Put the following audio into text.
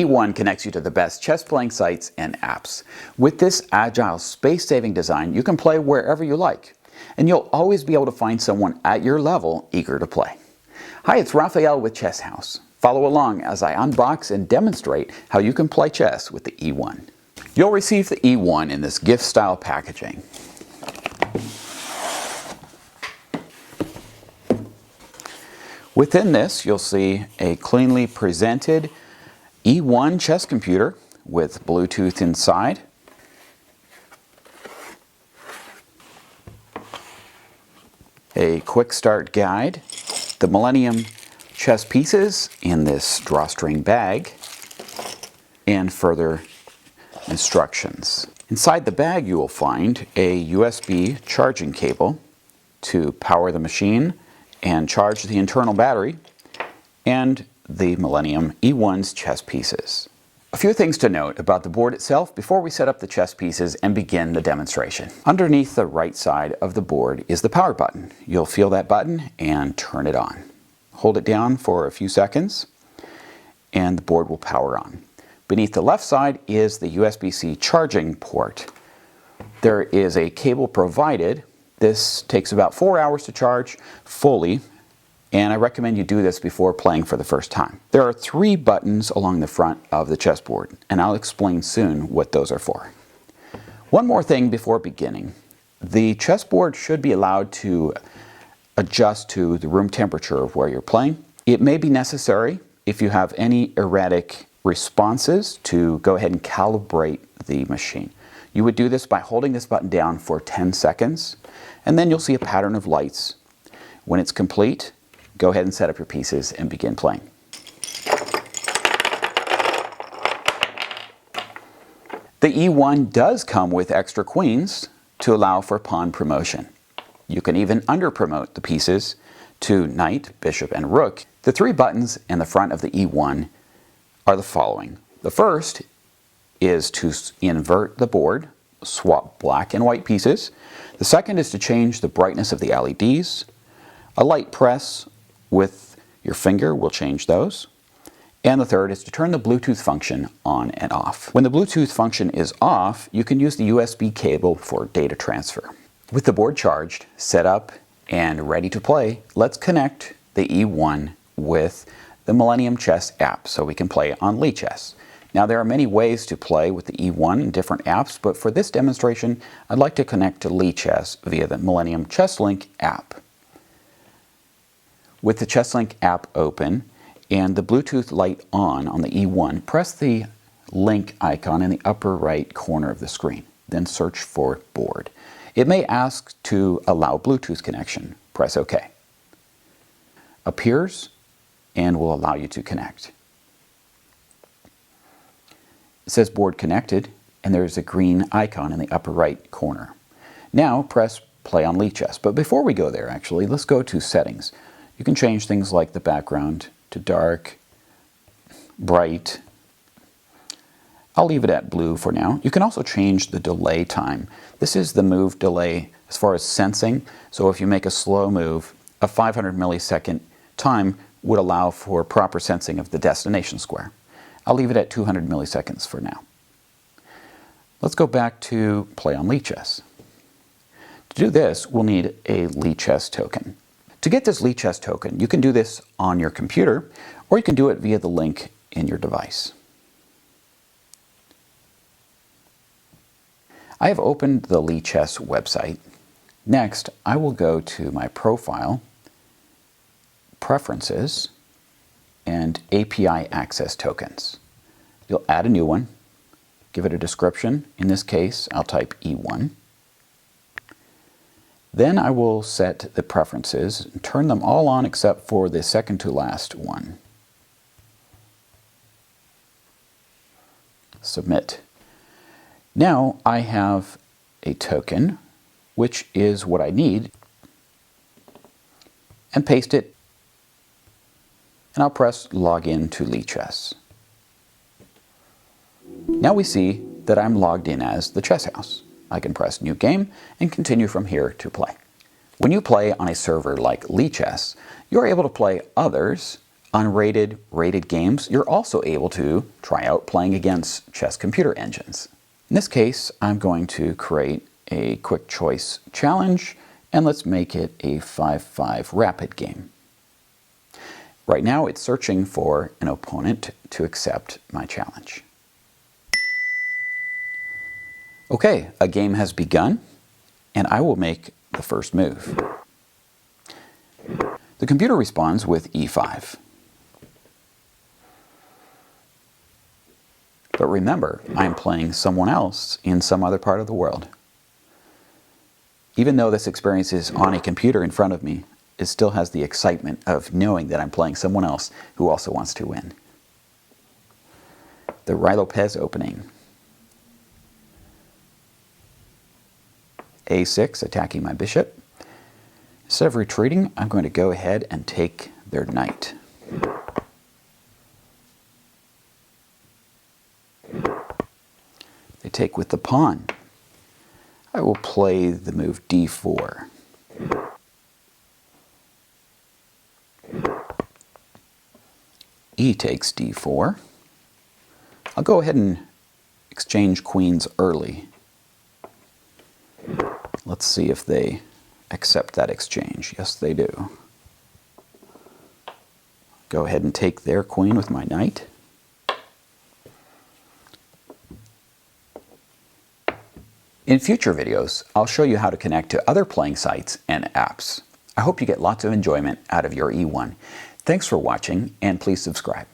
eONE connects you to the best chess playing sites and apps. With this agile, space-saving design, you can play wherever you like, and you'll always be able to find someone at your level eager to play. Hi, it's Raphael with Chess House. Follow along as I unbox and demonstrate how you can play chess with the eONE. You'll receive the eONE in this gift-style packaging. Within this, you'll see a cleanly presented eONE chess computer with Bluetooth inside, a quick start guide, the Millennium chess pieces in this drawstring bag, and further instructions. Inside the bag you will find a USB charging cable to power the machine and charge the internal battery, and the Millennium eONE's chess pieces. A few things to note about the board itself before we set up the chess pieces and begin the demonstration. Underneath the right side of the board is the power button. You'll feel that button and turn it on. Hold it down for a few seconds and the board will power on. Beneath the left side is the USB-C charging port. There is a cable provided. This takes about 4 hours to charge fully, and I recommend you do this before playing for the first time. There are 3 buttons along the front of the chessboard, and I'll explain soon what those are for. One more thing before beginning. The chessboard should be allowed to adjust to the room temperature of where you're playing. It may be necessary, if you have any erratic responses, to go ahead and calibrate the machine. You would do this by holding this button down for 10 seconds, and then you'll see a pattern of lights. When it's complete, go ahead and set up your pieces and begin playing. The eONE does come with extra queens to allow for pawn promotion. You can even under-promote the pieces to knight, bishop, and rook. The 3 buttons in the front of the eONE are the following. The first is to invert the board, swap black and white pieces. The second is to change the brightness of the LEDs. A light press with your finger will change those. And the third is to turn the Bluetooth function on and off. When the Bluetooth function is off, you can use the USB cable for data transfer. With the board charged, set up, and ready to play, let's connect the eONE with the Millennium Chess app so we can play on Lichess. Now there are many ways to play with the eONE in different apps, but for this demonstration I'd like to connect to Lichess via the Millennium ChessLink app. With the ChessLink app open and the Bluetooth light on the eONE, press the link icon in the upper right corner of the screen, then search for board. It may ask to allow Bluetooth connection. Press OK. Appears and will allow you to connect. It says board connected, and there's a green icon in the upper right corner. Now press play on Lichess. But before we go there, actually, let's go to settings. You can change things like the background to dark, bright. I'll leave it at blue for now. You can also change the delay time. This is the move delay as far as sensing. So if you make a slow move, a 500 millisecond time would allow for proper sensing of the destination square. I'll leave it at 200 milliseconds for now. Let's go back to play on Lichess. To do this, we'll need a Lichess token. To get this Lichess token, you can do this on your computer, or you can do it via the link in your device. I have opened the Lichess website. Next, I will go to my profile, Preferences, and API Access Tokens. You'll add a new one, give it a description. In this case, I'll type eONE. Then I will set the preferences and turn them all on except for the second to last one. Submit. Now I have a token, which is what I need, and paste it, and I'll press Login to Lichess. Now we see that I'm logged in as the Chess House. I can press New Game and continue from here to play. When you play on a server like Lichess, you're able to play others unrated, rated games, you're also able to try out playing against chess computer engines. In this case, I'm going to create a quick choice challenge, and let's make it a 5-5 rapid game. Right now, it's searching for an opponent to accept my challenge. Okay, a game has begun, and I will make the first move. The computer responds with e5. But remember, I'm playing someone else in some other part of the world. Even though this experience is on a computer in front of me, it still has the excitement of knowing that I'm playing someone else who also wants to win. The Ruy Lopez opening. a6, attacking my bishop. Instead of retreating, I'm going to go ahead and take their knight. They take with the pawn. I will play the move d4. E takes d4. I'll go ahead and exchange queens early. Let's see if they accept that exchange. Yes, they do. Go ahead and take their queen with my knight. In future videos, I'll show you how to connect to other playing sites and apps. I hope you get lots of enjoyment out of your eONE. Thanks for watching, and please subscribe.